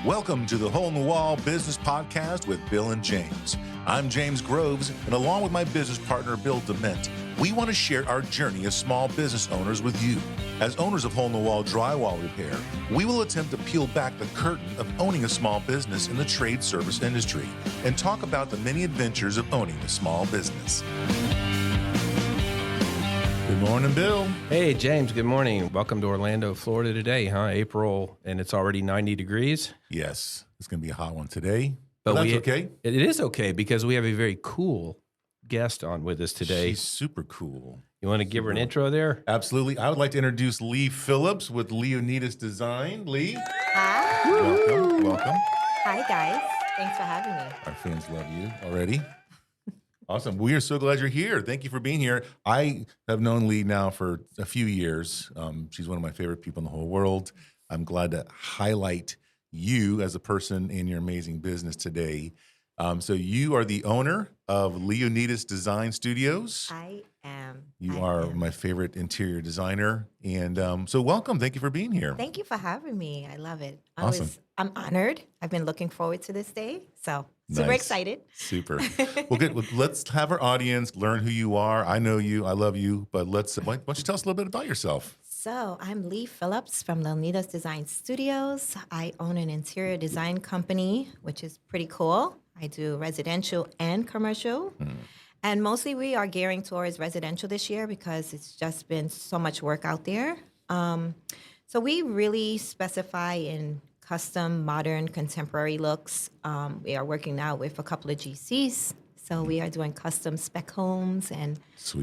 Welcome to the Hole in the Wall Business Podcast with Bill and James. I'm James Groves, and along with my business partner, Bill Dement, we want to share our journey as small business owners with you. As owners of Hole in the Wall Drywall Repair, we will attempt to peel back the curtain of owning a small business in the trade service industry and talk about the many adventures of owning a small business. Good morning, Bill. Hey, James. Good morning. Welcome to Orlando, Florida today, huh? April, and it's already 90 degrees. Yes, it's going to be a hot one today, but that's okay. It is okay because we have a very cool guest on with us today. She's super cool. You want to give her an intro there? Absolutely. I would like to introduce Lee Phillips with Leonidas Design. Lee. Hi. Welcome. Hi, guys. Thanks for having me. Our fans love you already. Awesome. We are so glad you're here. Thank you for being here. I have known Lee now for a few years. She's one of my favorite people in the whole world. I'm glad to highlight you as a person in your amazing business today. So you are the owner of Leonidas Design Studios. I am. You are my favorite interior designer. And so welcome. Thank you for being here. Thank you for having me. I love it. Awesome. I'm honored. I've been looking forward to this day. So super Nice. excited. Super. Well, good. Well, let's have our audience learn who you are. I know you. I love you. But why don't you tell us a little bit about yourself? So I'm Lee Phillips from Leonidas Design Studios. I own an interior design company, which is pretty cool. I do residential and commercial. And mostly we are gearing towards residential this year because it's just been so much work out there. So we really specify in custom, modern, contemporary looks. We are working now with a couple of GCs. So we are doing custom spec homes and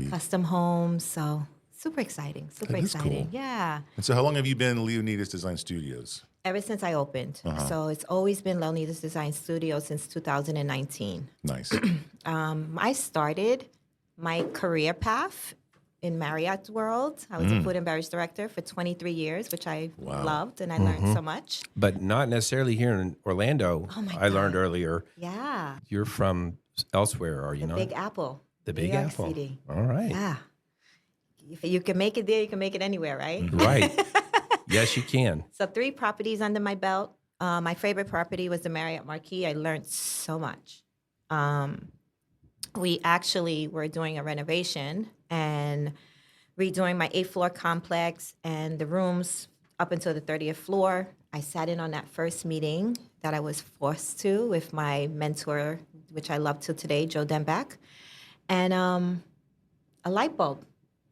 custom homes. So super exciting, super exciting. Cool. Yeah. And so how long have you been Leonidas Design Studios? Ever since I opened. So it's always been Leonidas Design Studios since 2019. Nice. I started my career path in Marriott World. I was a food and beverage director for 23 years, which I loved, and I learned so much. But not necessarily here in Orlando. Oh, my I learned God. earlier. Yeah. You're from elsewhere, are you not? Big Apple. The Big New York Apple. City. All right. Yeah. If you can make it there, you can make it anywhere, right? Right. Yes, you can. So 3 properties under my belt. My favorite property was the Marriott Marquis. I learned so much. We actually were doing a renovation and redoing my 8th floor complex and the rooms up until the 30th floor. I sat in on that first meeting that I was forced to with my mentor, which I love till today, Joe Denbach. And a light bulb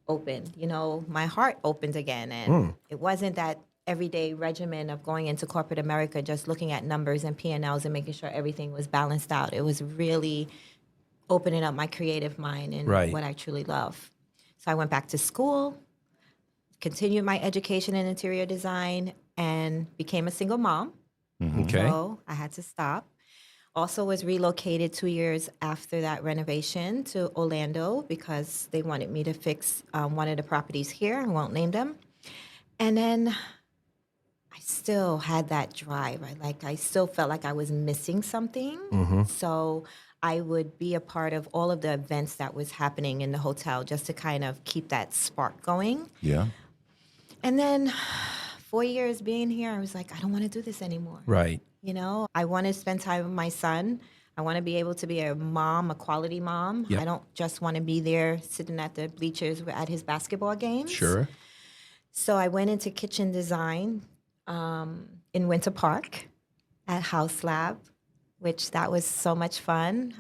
opened. You know, my heart opened again. And it wasn't that everyday regimen of going into corporate America, just looking at numbers and P&Ls and making sure everything was balanced out. It was really opening up my creative mind and what I truly love. So I went back to school, continued my education in interior design, and became a single mom. Okay. So I had to stop. Also was relocated 2 years after that renovation to Orlando because they wanted me to fix one of the properties here. I won't name them. And then I still had that drive. I still felt like I was missing something. So I would be a part of all of the events that was happening in the hotel just to kind of keep that spark going. Yeah. And then 4 years being here, I was like, I don't want to do this anymore. Right. You know, I want to spend time with my son. I want to be able to be a mom, a quality mom. Yep. I don't just want to be there sitting at the bleachers at his basketball games. Sure. So I went into kitchen design in Winter Park at House Lab, which that was so much fun.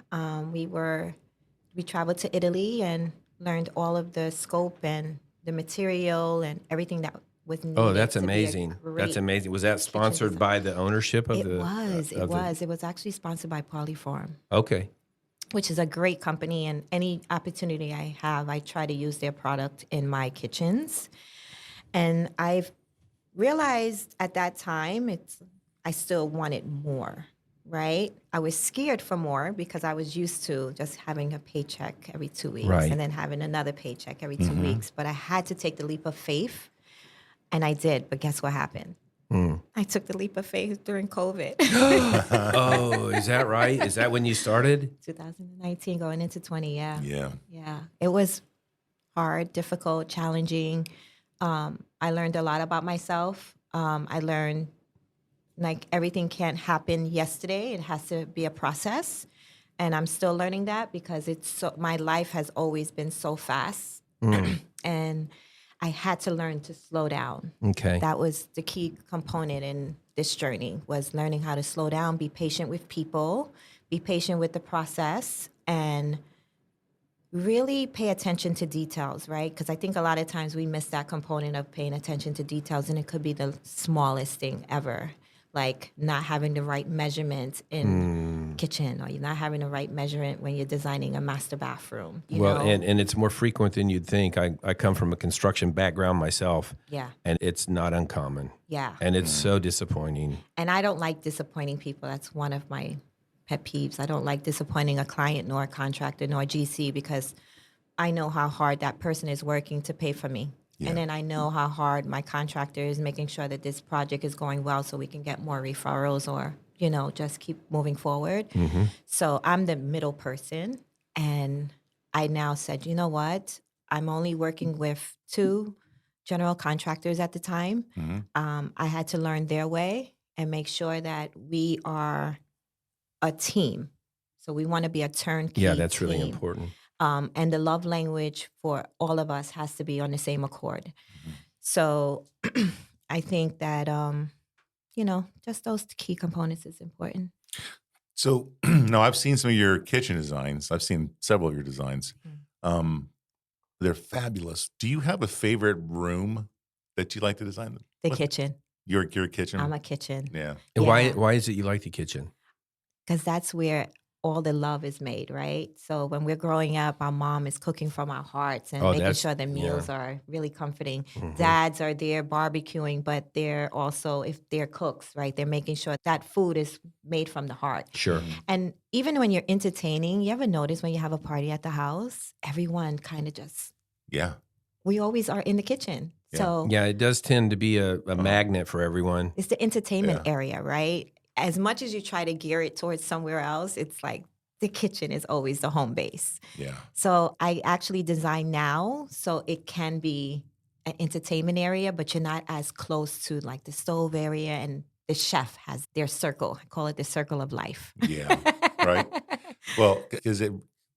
We traveled to Italy and learned all of the scope and the material and everything that was needed. Oh, that's to be a amazing. That's great amazing. Was that sponsored design. by the ownership of It the? was. of the- It was actually sponsored by Polyform, Okay. which is a great company. And any opportunity I have, I try to use their product in my kitchens. And I've realized at that time, I still wanted more, right? I was scared for more because I was used to just having a paycheck every 2 weeks Right. and then having another paycheck every 2 weeks. But I had to take the leap of faith, and I did. But guess what happened? I took the leap of faith during COVID. Oh, is that right? Is that when you started? 2019 going into 20, yeah. Yeah. Yeah. It was hard, difficult, challenging. I learned a lot about myself. I learned Like everything can't happen yesterday. It has to be a process. And I'm still learning that because my life has always been so fast. And I had to learn to slow down. Okay. That was the key component in this journey, was learning how to slow down, be patient with people, be patient with the process, and really pay attention to details, right? Because I think a lot of times we miss that component of paying attention to details, and it could be the smallest thing ever, like not having the right measurement in kitchen, or you're not having the right measurement when you're designing a master bathroom. You know? And it's more frequent than you'd think. I come from a construction background myself. Yeah. And it's not uncommon. Yeah. And it's so disappointing. And I don't like disappointing people. That's one of my pet peeves. I don't like disappointing a client, nor a contractor, nor a GC, because I know how hard that person is working to pay for me. Yeah. And then I know how hard my contractor is making sure that this project is going well so we can get more referrals or, just keep moving forward. So I'm the middle person. And I now said, you know what? I'm only working with 2 general contractors at the time. I had to learn their way and make sure that we are a team. So we want to be a turnkey Yeah, that's team. really important. And the love language for all of us has to be on the same accord. So I think that, just those key components is important. So now I've seen some of your kitchen designs. I've seen several of your designs. They're fabulous. Do you have a favorite room that you like to design? The kitchen. Your kitchen? I'm a kitchen. Yeah. And why is it you like the kitchen? Because that's where all the love is made, right? So when we're growing up, our mom is cooking from our hearts and making sure the meals are really comforting. Dads are there barbecuing, but they're also, if they're cooks, right, they're making sure that food is made from the heart. Sure. And even when you're entertaining, you ever notice when you have a party at the house, everyone kind of just, we always are in the kitchen. Yeah. So yeah, it does tend to be a magnet for everyone. It's the entertainment area, right? As much as you try to gear it towards somewhere else, it's like the kitchen is always the home base. Yeah. So I actually design now so it can be an entertainment area, but you're not as close to like the stove area, and the chef has their circle. I call it the circle of life. Yeah. Right. Well,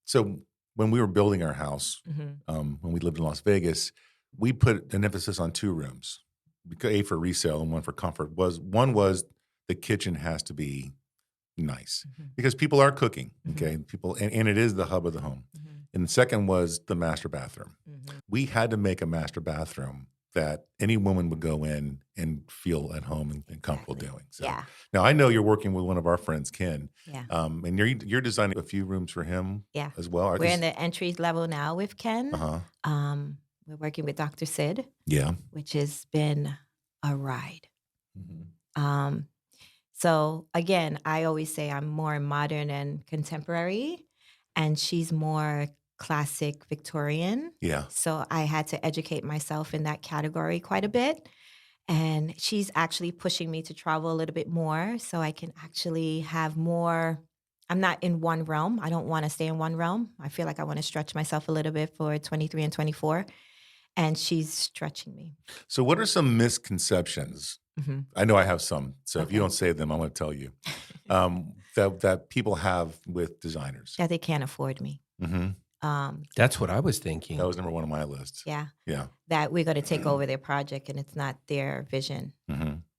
so when we were building our house, when we lived in Las Vegas, we put an emphasis on 2 rooms, A for resale and one for comfort. One was the kitchen has to be nice because people are cooking, okay? People, and it is the hub of the home. And the second was the master bathroom. We had to make a master bathroom that any woman would go in and feel at home and comfortable doing. So now I know you're working with one of our friends, Ken. Yeah. And you're designing a few rooms for him as well. We're in the entry level now with Ken. We're working with Dr. Sid. Yeah. Which has been a ride. So again, I always say I'm more modern and contemporary, and she's more classic Victorian. Yeah. So I had to educate myself in that category quite a bit. And she's actually pushing me to travel a little bit more so I can actually have more. I'm not in one realm. I don't want to stay in one realm. I feel like I want to stretch myself a little bit for 23 and 24. And she's stretching me. So what are some misconceptions? I know I have some. So if you don't say them, I'm going to tell you that people have with designers. That they can't afford me. That's what I was thinking. That was number 1 on my list. Yeah. Yeah. That we're going to take over their project and it's not their vision.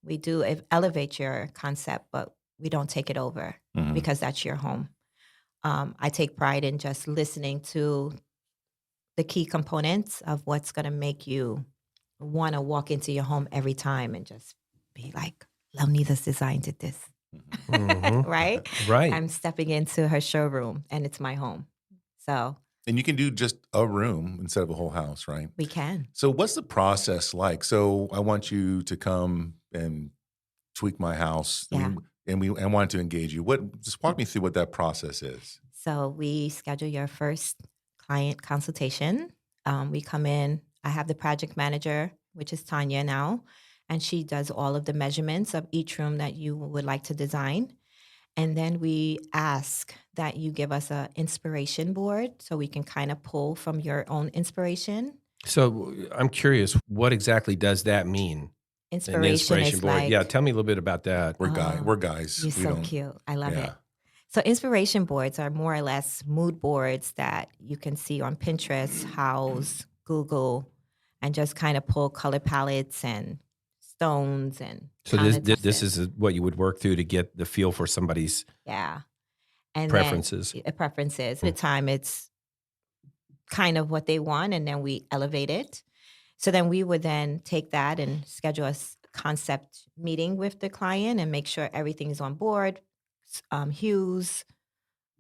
We do elevate your concept, but we don't take it over because that's your home. I take pride in just listening to the key components of what's going to make you want to walk into your home every time and just be like, Leonidas designed this. Right? Right. I'm stepping into her showroom and it's my home. So. And you can do just a room instead of a whole house, right? We can. So what's the process like? So I want you to come and tweak my house. Yeah. I want to engage you. Just walk me through what that process is. So we schedule your first client consultation. We come in. I have the project manager, which is Tanya now, and she does all of the measurements of each room that you would like to design. And then we ask that you give us an inspiration board so we can kind of pull from your own inspiration. So I'm curious, what exactly does that mean? Inspiration is board. like, Yeah, tell me a little bit about that. We're guys. you're We so don't. cute. I love Yeah. it. So inspiration boards are more or less mood boards that you can see on Pinterest, Houzz, Google, and just kind of pull color palettes and stones and So this countertop. is what you would work through to get the feel for somebody's Yeah. And preferences. Then preferences. At the time, it's kind of what they want, and then we elevate it. So then we would then take that and schedule a concept meeting with the client and make sure everything is on board, hues,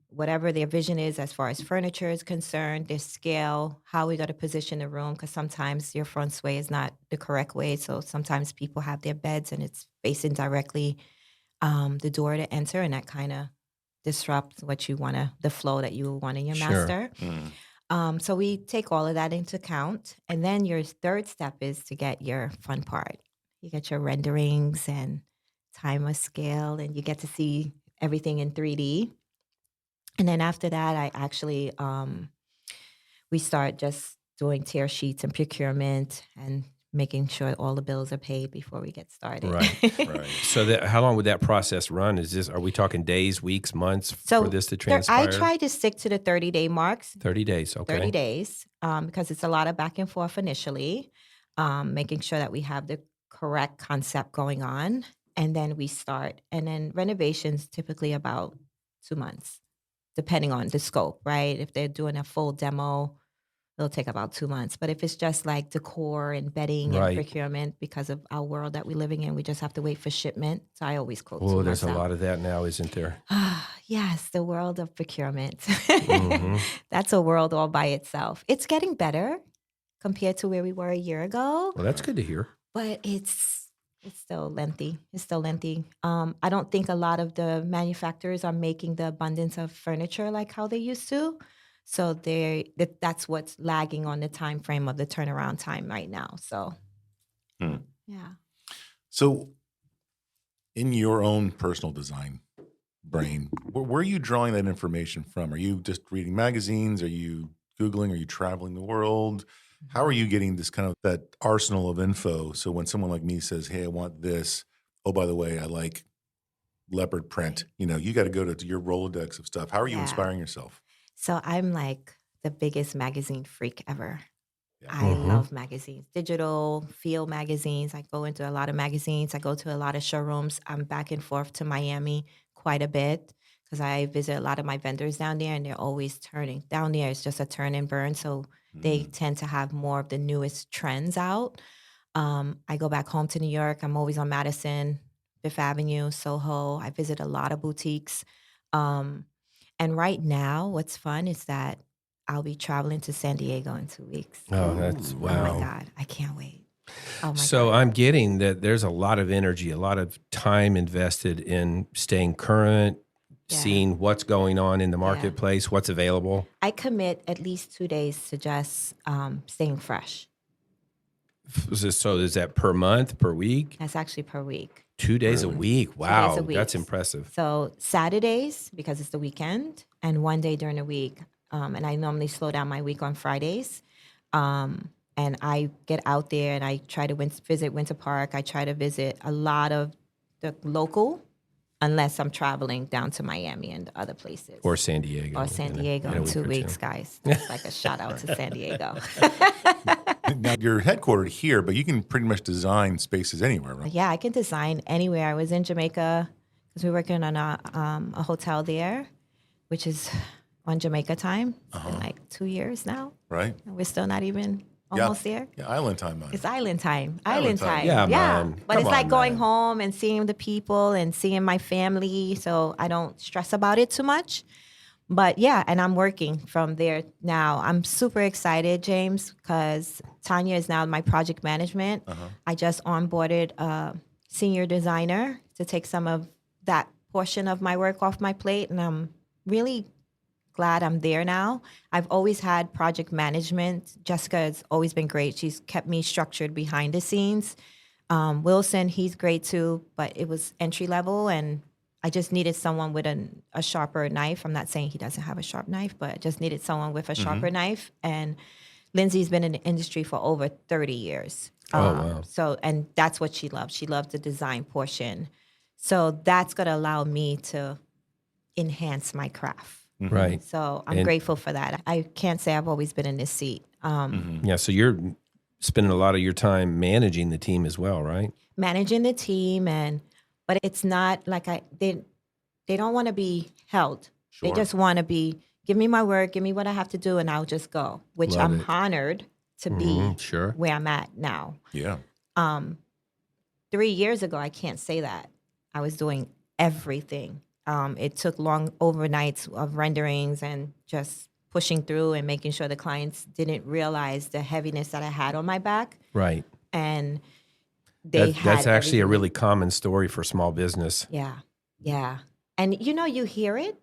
whatever their vision is as far as furniture is concerned, their scale, how we got to position the room, because sometimes your front sway is not the correct way. So sometimes people have their beds and it's facing directly the door to enter, and that kind of disrupts what you want to, the flow that you want in your Sure. master. Mm. So we take all of that into account. And then your third step is to get your fun part. You get your renderings and timer scale, and you get to see everything in 3D. And then after that, I actually, we start just doing tear sheets and procurement and making sure all the bills are paid before we get started. Right. Right. So how long would that process run? Are we talking days, weeks, months for this to transpire? I try to stick to the 30-day marks. 30 days, okay. 30 days, because it's a lot of back and forth initially, making sure that we have the correct concept going on. And then we start. And then renovations typically about 2 months, depending on the scope, right? If they're doing a full demo, it'll take about 2 months. But if it's just like decor and bedding Right. and procurement, because of our world that we're living in, we just have to wait for shipment. So I always quote 2 Oh, months there's a out. lot of that now, isn't there? Yes, the world of procurement. Mhm. That's a world all by itself. It's getting better compared to where we were a year ago, Well, that's good to hear. but it's still lengthy. It's still lengthy. I don't think a lot of the manufacturers are making the abundance of furniture like how they used to. So that's what's lagging on the time frame of the turnaround time right now. So, yeah. So, in your own personal design brain, where are you drawing that information from? Are you just reading magazines? Are you Googling? Are you traveling the world? How are you getting this kind of that arsenal of info? So when someone like me says, "Hey, I want this," oh, by the way, I like leopard print. You got to go to your Rolodex of stuff. How are you Yeah. inspiring yourself? So I'm like the biggest magazine freak ever. Yeah. I love magazines, digital, field magazines. I go into a lot of magazines. I go to a lot of showrooms. I'm back and forth to Miami quite a bit because I visit a lot of my vendors down there, and they're always turning. Down there, it's just a turn and burn. So they tend to have more of the newest trends out. I go back home to New York. I'm always on Madison, Fifth Avenue, Soho. I visit a lot of boutiques. And right now, what's fun is that I'll be traveling to San Diego in 2 weeks. Oh, that's wow. Oh my God, I can't wait. Oh my So God. I'm getting that there's a lot of energy, a lot of time invested in staying current, Yeah. seeing what's going on in the marketplace, what's available. I commit at least 2 days to just staying fresh. So is that per month, per week? That's actually per week. 2 days a week? Wow, a week. that's impressive. So Saturdays, because it's the weekend, and 1 day during the week. And I normally slow down my week on Fridays. And I get out there and I try to visit Winter Park. I try to visit a lot of the local, unless I'm traveling down to Miami and other places. Or San Diego. Or San Diego in 2 weeks, guys. That's like a shout out to San Diego. Now, you're headquartered here, but you can pretty much design spaces anywhere, right? Yeah, I can design anywhere. I was in Jamaica because we're working on a hotel there, which is on Jamaica time. It's been like 2 years now. Right? And we're still not even almost there. Yeah, island time. Man. It's island time. Island Island time. time. Yeah, Yeah. man. But Come it's like on, going man. home and seeing the people and seeing my family. So I don't stress about it too much. But yeah, and I'm working from there now. I'm super excited, James, because Tanya is now my project management. I just onboarded a senior designer to take some of that portion of my work off my plate. And I'm really glad I'm there now. I've always had project management. Jessica has always been great. She's kept me structured behind the scenes. Wilson, he's great too, but it was entry level, and I just needed someone with a sharper knife. I'm not saying he doesn't have a sharp knife, but I just needed someone with a sharper knife. And Lindsay's been in the industry for over 30 years. Wow. So, and that's what she loves. She loves the design portion. So that's going to allow me to enhance my craft. Right. So I'm And- grateful for that. I can't say I've always been in this seat. Yeah. So you're spending a lot of your time managing the team as well, right? Managing the team, but it's not like they don't want to be held. They Sure. just want to be, give me my work, give me what I have to do, and I'll just go, which Love I'm it. honored to be Sure. where I'm at now. Yeah. 3 years ago, I can't say that. I was doing everything. It took long overnights of renderings and just pushing through and making sure the clients didn't realize the heaviness that I had on my back. Right. And they That's actually a everything. really common story for small business. Yeah. Yeah. And you hear it,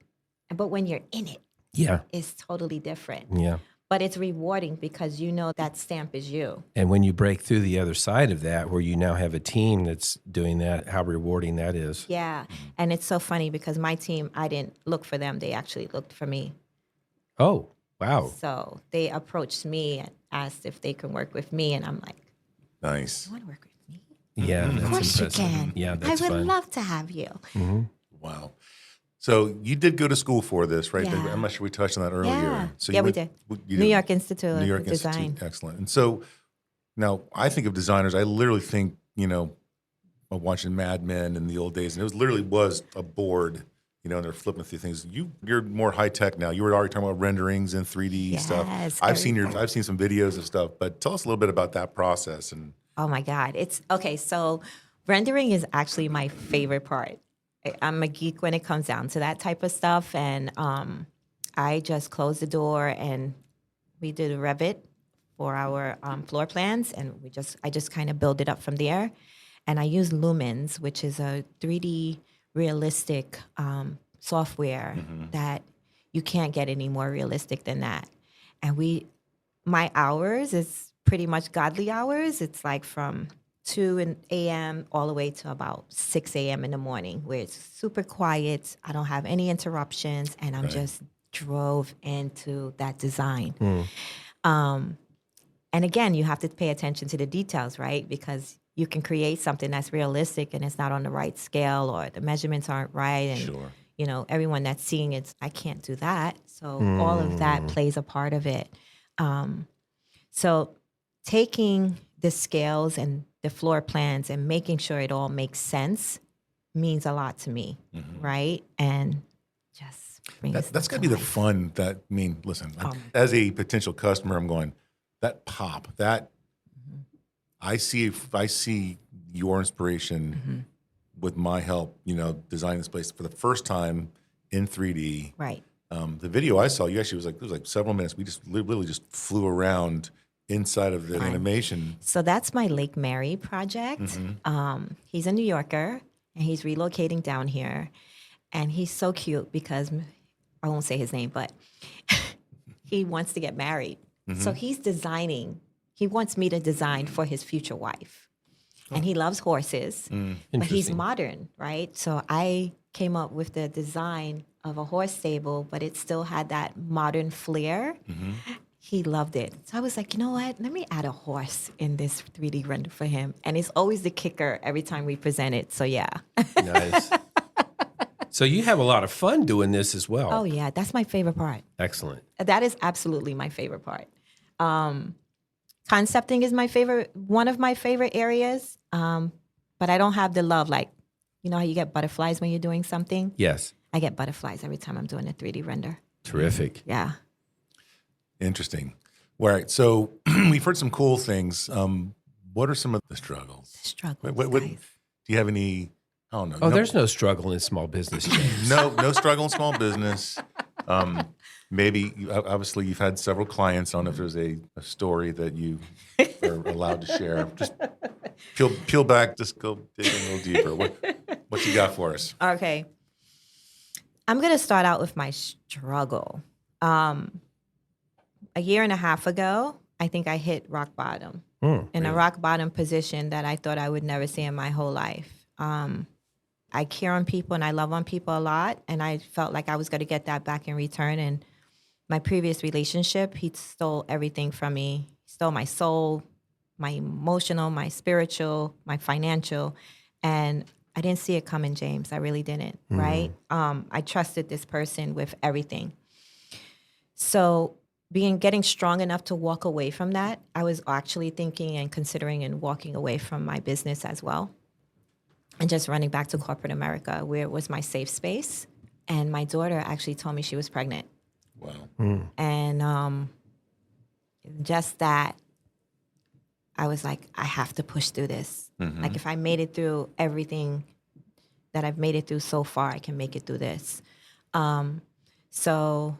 but when you're in it, Yeah. it's totally different. Yeah. But it's rewarding because you know that stamp is you. And when you break through the other side of that, where you now have a team that's doing that, how rewarding that is. Yeah. And it's so funny because my team, I didn't look for them. They actually looked for me. Oh, wow. So they approached me and asked if they can work with me. And I'm like, Nice. you want to work with me? Yeah. That's Of course impressive. you can. Yeah. That's I would fun. love to have you. Wow. So you did go to school for this, right? Yeah. I'm not sure we touched on that earlier. Yeah. So Yeah, you we went- did. you New did- York Institute New York of Design. Institute. Excellent. And so now I think of designers, I literally think, of watching Mad Men in the old days, and it literally was a board, and they're flipping through things. You're more high tech now. You were already talking about renderings and 3D stuff. Yes, I've seen some videos of stuff, but tell us a little bit about that process. And Oh my God. It's okay. So rendering is actually my favorite part. I'm a geek when it comes down to that type of stuff. And I just closed the door and we did a Revit for our floor plans. And I just kind of build it up from there. And I use Lumens, which is a 3D realistic software that you can't get any more realistic than that. And my hours is pretty much godly hours. It's like from 2 a.m. all the way to about 6 a.m. in the morning, where it's super quiet. I don't have any interruptions, and I'm just drove into that design. And again, you have to pay attention to the details, right? Because you can create something that's realistic and it's not on the right scale or the measurements aren't right. And, Sure. everyone that's seeing it, I can't do that. So all of that plays a part of it. So taking the scales and the floor plans and making sure it all makes sense means a lot to me, right? And just brings that's it got to to be the life. fun listen, Oh my as a potential customer, I'm going, that pop, that I see your inspiration with my help, designing this place for the first time in 3D. Right. The video I saw, it was like several minutes. We just literally just flew around inside of the animation. So that's my Lake Mary project. He's a New Yorker and he's relocating down here. And he's so cute because I won't say his name, but he wants to get married. So he's designing. He wants me to design for his future wife. And he loves horses, but he's Interesting. modern, right? So I came up with the design of a horse stable, but it still had that modern flair. He loved it. So I was like, you know what? Let me add a horse in this 3D render for him. And it's always the kicker every time we present it. So yeah. Nice. So you have a lot of fun doing this as well. Oh yeah, that's my favorite part. Excellent. That is absolutely my favorite part. Concepting is one of my favorite areas. But I don't have the love, like, how you get butterflies when you're doing something? Yes. I get butterflies every time I'm doing a 3D render. Terrific. Yeah. Interesting. All right. So we've heard some cool things. What are some of the struggles? Struggles, What, guys. do you have any? I don't know. Oh, there's no struggle in small business, James. no struggle in small business. Maybe obviously you've had several clients. I don't know if there's a story that you are allowed to share. Just peel back. Just go dig a little deeper. What you got for us? Okay. I'm going to start out with my struggle. A year and a half ago, I think I hit rock bottom. In a rock bottom position that I thought I would never see in my whole life. I care on people and I love on people a lot, and I felt like I was going to get that back in return. And my previous relationship, he stole everything from me. He stole my soul, my emotional, my spiritual, my financial. And I didn't see it coming, James. I really didn't, right? I trusted this person with everything. So getting strong enough to walk away from that, I was actually thinking and considering and walking away from my business as well. And just running back to corporate America, where it was my safe space. And my daughter actually told me she was pregnant. Wow. And just that, I was like, I have to push through this. Like, if I made it through everything that I've made it through so far, I can make it through this. So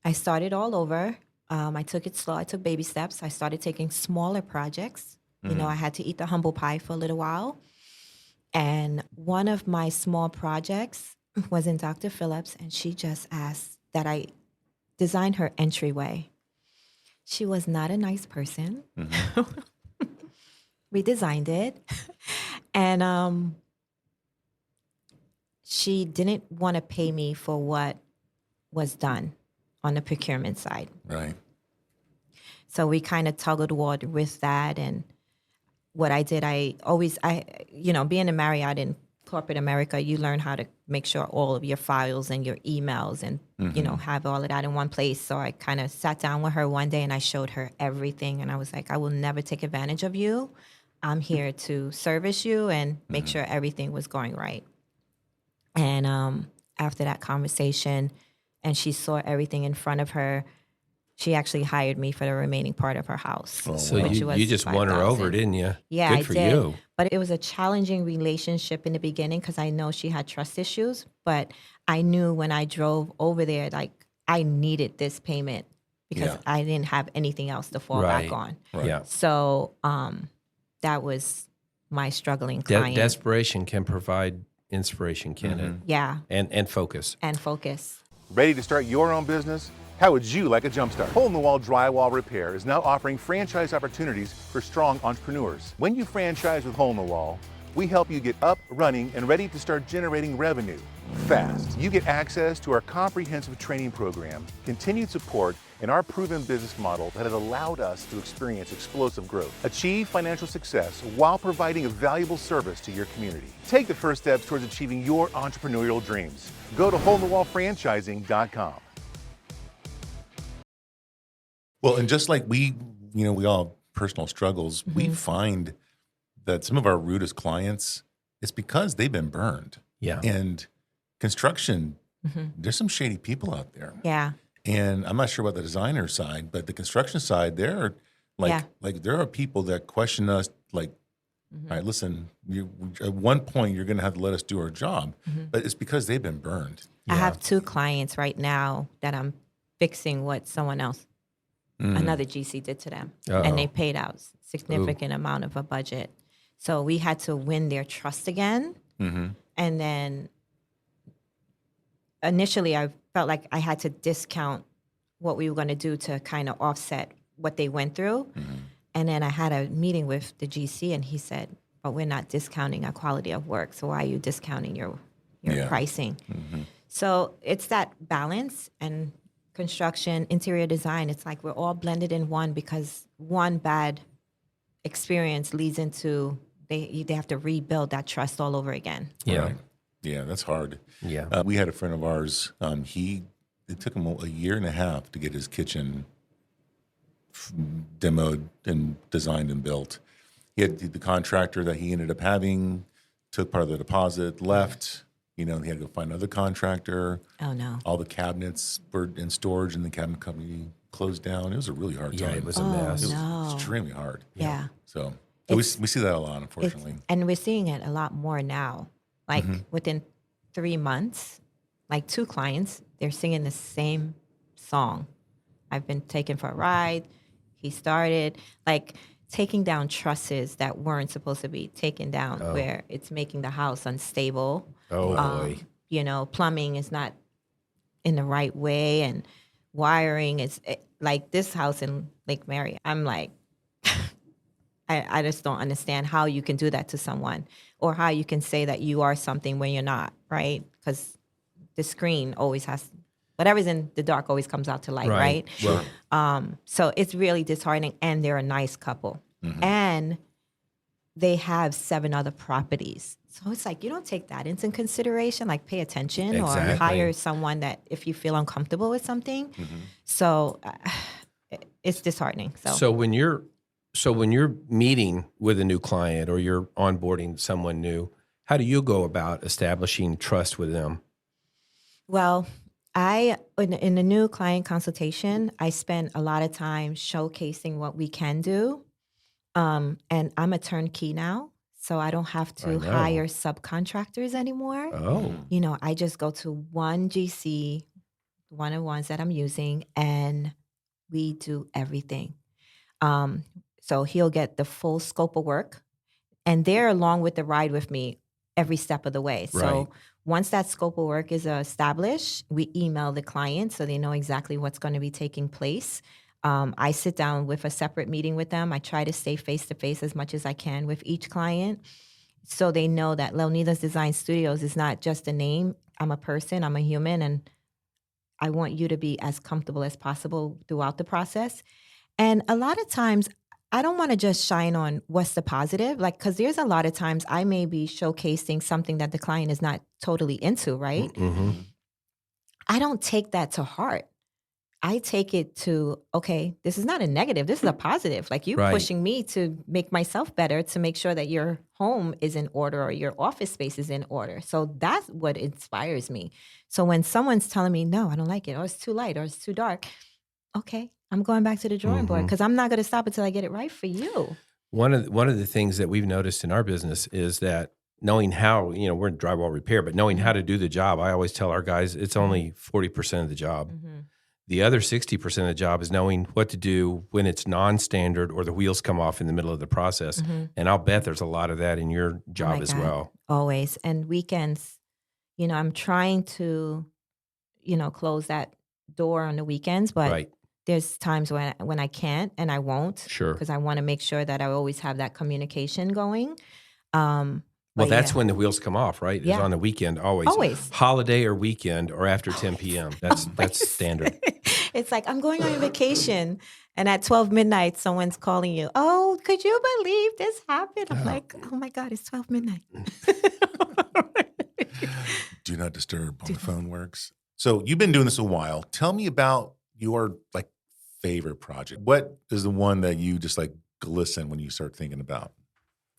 I started all over. I took it slow. I took baby steps. I started taking smaller projects. You know, I had to eat the humble pie for a little while. And one of my small projects was in Dr. Phillips, and she just asked that I design her entryway. She was not a nice person. We designed it. And she didn't want to pay me for what was done on the procurement side. Right. So we kind of tug-of-war with that. And what I did, being a Marriott in corporate America, you learn how to make sure all of your files and your emails and, have all of that in one place. So I kind of sat down with her one day and I showed her everything. And I was like, I will never take advantage of you. I'm here to service you and make sure everything was going right. And after that conversation, and she saw everything in front of her, she actually hired me for the remaining part of her house. Oh, So wow. you just won her over, didn't you? Yeah, Good I for did. you. But it was a challenging relationship in the beginning because I know she had trust issues. But I knew when I drove over there, like, I needed this payment because I didn't have anything else to fall back on. Right. Yeah. So that was my struggling client. Desperation can provide inspiration, can it? Yeah, And focus. and focus. Ready to start your own business? How would you like a jumpstart? Hole-in-the-Wall Drywall Repair is now offering franchise opportunities for strong entrepreneurs. When you franchise with Hole-in-the-Wall, we help you get up, running, and ready to start generating revenue fast. You get access to our comprehensive training program, continued support, and our proven business model that has allowed us to experience explosive growth. Achieve financial success while providing a valuable service to your community. Take the first steps towards achieving your entrepreneurial dreams. Go to holeinthewallfranchising.com. Well, and just like we all have personal struggles, we find that some of our rudest clients, it's because they've been burned. Yeah. And construction, there's some shady people out there. Yeah. And I'm not sure about the designer side, but the construction side, there are people that question us, like, all right, listen, at one point you're going to have to let us do our job, but it's because they've been burned. I have 2 clients right now that I'm fixing what someone else, another GC did to them. And they paid out significant amount of a budget. So we had to win their trust again. And then initially I felt like I had to discount what we were going to do to kind of offset what they went through. And then I had a meeting with the GC and he said, but we're not discounting our quality of work. So why are you discounting your pricing? So it's that balance, and construction, interior design, it's like we're all blended in one because one bad experience leads into they have to rebuild that trust all over again. Yeah. Right. Yeah, that's hard. Yeah. We had a friend of ours, it took him a year and a half to get his kitchen demoed and designed and built. He had the contractor that he ended up having, took part of the deposit, left. He had to go find another contractor. Oh, no. All the cabinets were in storage and the cabinet company closed down. It was a really hard time. Yeah, it was a mess. It no. was extremely hard. Yeah. So we see that a lot, unfortunately. And we're seeing it a lot more now. Like within 3 months, like 2 clients, they're singing the same song. I've been taken for a ride. He started like taking down trusses that weren't supposed to be taken down, where it's making the house unstable. Oh, boy. Plumbing is not in the right way, and wiring is like this house in Lake Mary. I'm like, I just don't understand how you can do that to someone, or how you can say that you are something when you're not, right? Because the screen always has, whatever's in the dark always comes out to light, right? Sure. So it's really disheartening, and they're a nice couple. and they have 7 other properties. So it's like, you don't take that into consideration, like pay attention or hire someone that if you feel uncomfortable with something. So it's disheartening. So when you're meeting with a new client or you're onboarding someone new, how do you go about establishing trust with them? Well, in the new client consultation, I spend a lot of time showcasing what we can do. And I'm a turnkey now, so I don't have to hire subcontractors anymore. Oh. I just go to one GC, one of the ones that I'm using, and we do everything. So he'll get the full scope of work, and they're along with the ride with me every step of the way. So once that scope of work is established, we email the client so they know exactly what's going to be taking place. I sit down with a separate meeting with them. I try to stay face-to-face as much as I can with each client so they know that Leonidas Design Studios is not just a name. I'm a person. I'm a human, and I want you to be as comfortable as possible throughout the process. And a lot of times, I don't want to just shine on what's the positive, because there's a lot of times I may be showcasing something that the client is not totally into, right? I don't take that to heart. I take it to, okay, this is not a negative. This is a positive. Like you pushing me to make myself better, to make sure that your home is in order or your office space is in order. So that's what inspires me. So when someone's telling me, no, I don't like it, or it's too light, or it's too dark, okay, I'm going back to the drawing board because I'm not going to stop until I get it right for you. One of the things that we've noticed in our business is that knowing how, we're in drywall repair, but knowing how to do the job, I always tell our guys it's only 40% of the job. The other 60% of the job is knowing what to do when it's non-standard or the wheels come off in the middle of the process. And I'll bet there's a lot of that in your job as well. Always. And weekends, I'm trying to, close that door on the weekends, but there's times when I can't and I won't. Sure. Because I want to make sure that I always have that communication going. Well, that's when the wheels come off, right? It's on the weekend, always. Always. Holiday or weekend or after 10 p.m. That's standard. It's like, I'm going on a vacation, and at 12 midnight, someone's calling you. Oh, could you believe this happened? I'm like, oh my God, it's 12 midnight. Do not disturb on the phone works. So you've been doing this a while. Tell me about your favorite project. What is the one that you just glisten when you start thinking about?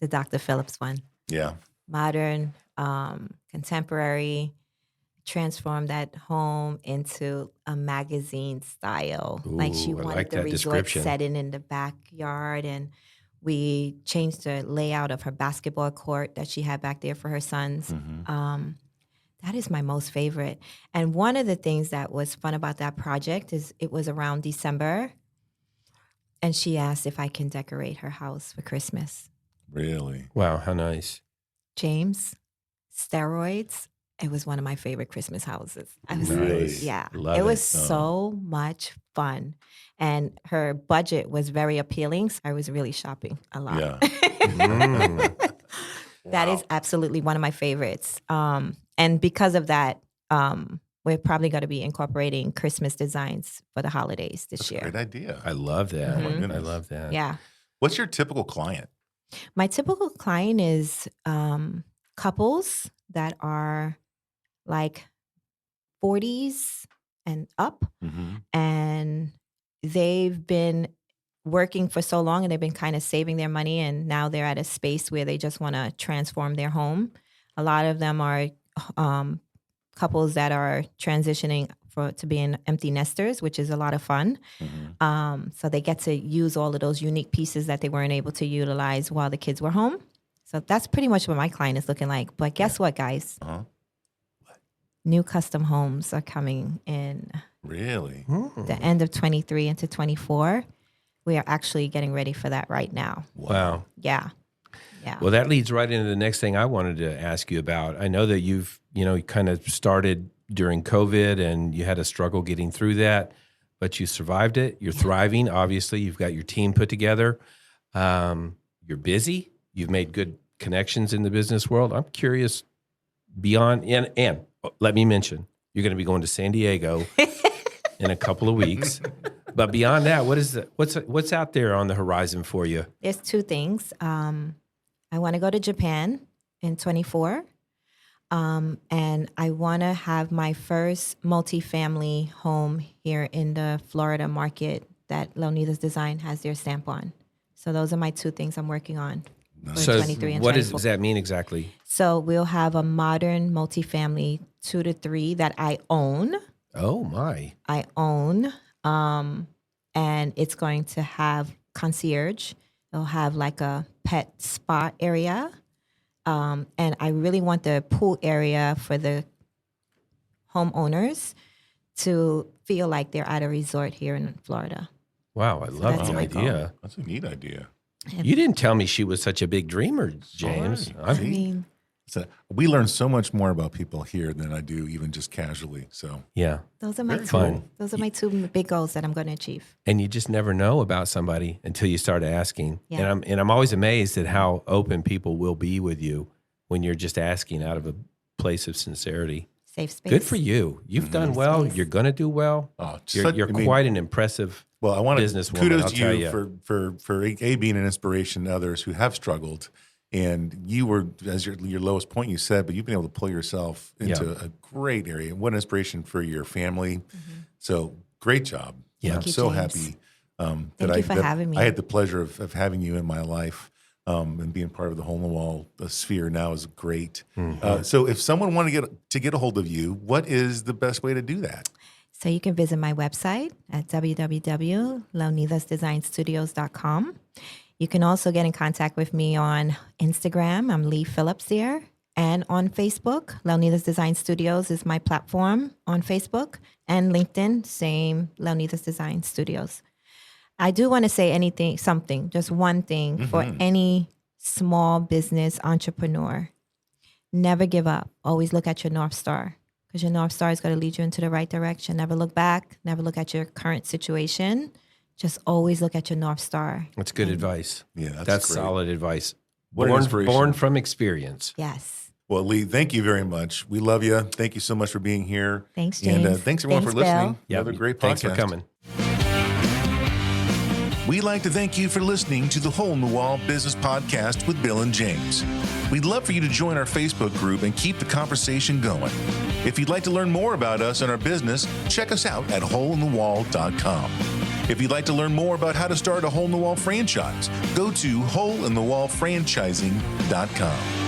The Dr. Phillips one. Yeah. Modern, contemporary, transform that home into a magazine style. Ooh, She wanted the resort setting in the backyard, and we changed the layout of her basketball court that she had back there for her sons. That is my most favorite. And one of the things that was fun about that project is it was around December, and she asked if I can decorate her house for Christmas. Really? Wow, how nice. James, steroids. It was one of my favorite Christmas houses. Nice. Yeah. Love it was so much fun. And her budget was very appealing. So I was really shopping a lot. Yeah. That is absolutely one of my favorites. And because of that, we're probably going to be incorporating Christmas designs for the holidays this year. Great idea. I love that. Oh my goodness. I love that. Yeah. What's your typical client? My typical client is couples that are 40s and up, and they've been working for so long and they've been kind of saving their money, and now they're at a space where they just want to transform their home. A lot of them are couples that are transitioning to being empty nesters, which is a lot of fun. So they get to use all of those unique pieces that they weren't able to utilize while the kids were home. So that's pretty much what my client is looking like. But guess what, guys? New custom homes are coming in. Really? The end of 23 into 24. We are actually getting ready for that right now. Wow. Yeah. Well, that leads right into the next thing I wanted to ask you about. I know that you've, kind of started during COVID and you had a struggle getting through that, but you survived it. You're thriving. Obviously, you've got your team put together. You're busy. You've made good connections in the business world. I'm curious beyond, and let me mention, you're going to be going to San Diego in a couple of weeks. But beyond that, what's out there on the horizon for you? There's two things. I want to go to Japan in 24. And I want to have my first multifamily home here in the Florida market that Leonidas Design has their stamp on. So those are my two things I'm working on for So 23 and what 24. does that mean exactly? So we'll have a modern multifamily 2 to 3 that I own. Oh, my. I own. And it's going to have concierge. It'll have like a pet spa area. And I really want the pool area for the homeowners to feel like they're at a resort here in Florida. Wow, I love that's the my idea. That's a neat idea. You didn't tell me she was such a big dreamer, James. All right. I I'm- mean, So we learn so much more about people here than I do even just casually. So yeah. those are my Very two. fun. Those are my two big goals that I'm going to achieve. And you just never know about somebody until you start asking. Yeah. And I'm always amazed at how open people will be with you when you're just asking out of a place of sincerity. Safe space. Good for you. You've done well. Space. You're going to do well. You're quite an impressive. well, I want to businesswoman, kudos I'll to tell you ya. for being an inspiration to others who have struggled. And you were, as your lowest point, you said, but you've been able to pull yourself into a great area. What an inspiration for your family. So great job. Yeah. I'm Thank you, so James. happy Thank you for having me. I had the pleasure of having you in my life. And being part of the Hole in the Wall sphere now is great. So if someone wanted to get a hold of you, what is the best way to do that? So you can visit my website at www.leonidasdesignstudios.com. You can also get in contact with me on Instagram. I'm Lee Phillips there. And on Facebook, Leonidas Design Studios is my platform on Facebook. And LinkedIn, same, Leonidas Design Studios. I do want to say just one thing for any small business entrepreneur. Never give up. Always look at your North Star, because your North Star is going to lead you into the right direction. Never look back. Never look at your current situation. Just always look at your North Star. That's good advice. Yeah, That's great. solid advice. What an inspiration. Born from experience. Yes. Well, Lee, thank you very much. We love you. Thank you so much for being here. Thanks, James. And thanks everyone for Thanks, Bill. listening. Another great podcast. Thanks for coming. We'd like to thank you for listening to the Hole in the Wall Business Podcast with Bill and James. We'd love for you to join our Facebook group and keep the conversation going. If you'd like to learn more about us and our business, check us out at holeinthewall.com. If you'd like to learn more about how to start a Hole in the Wall franchise, go to holeinthewallfranchising.com.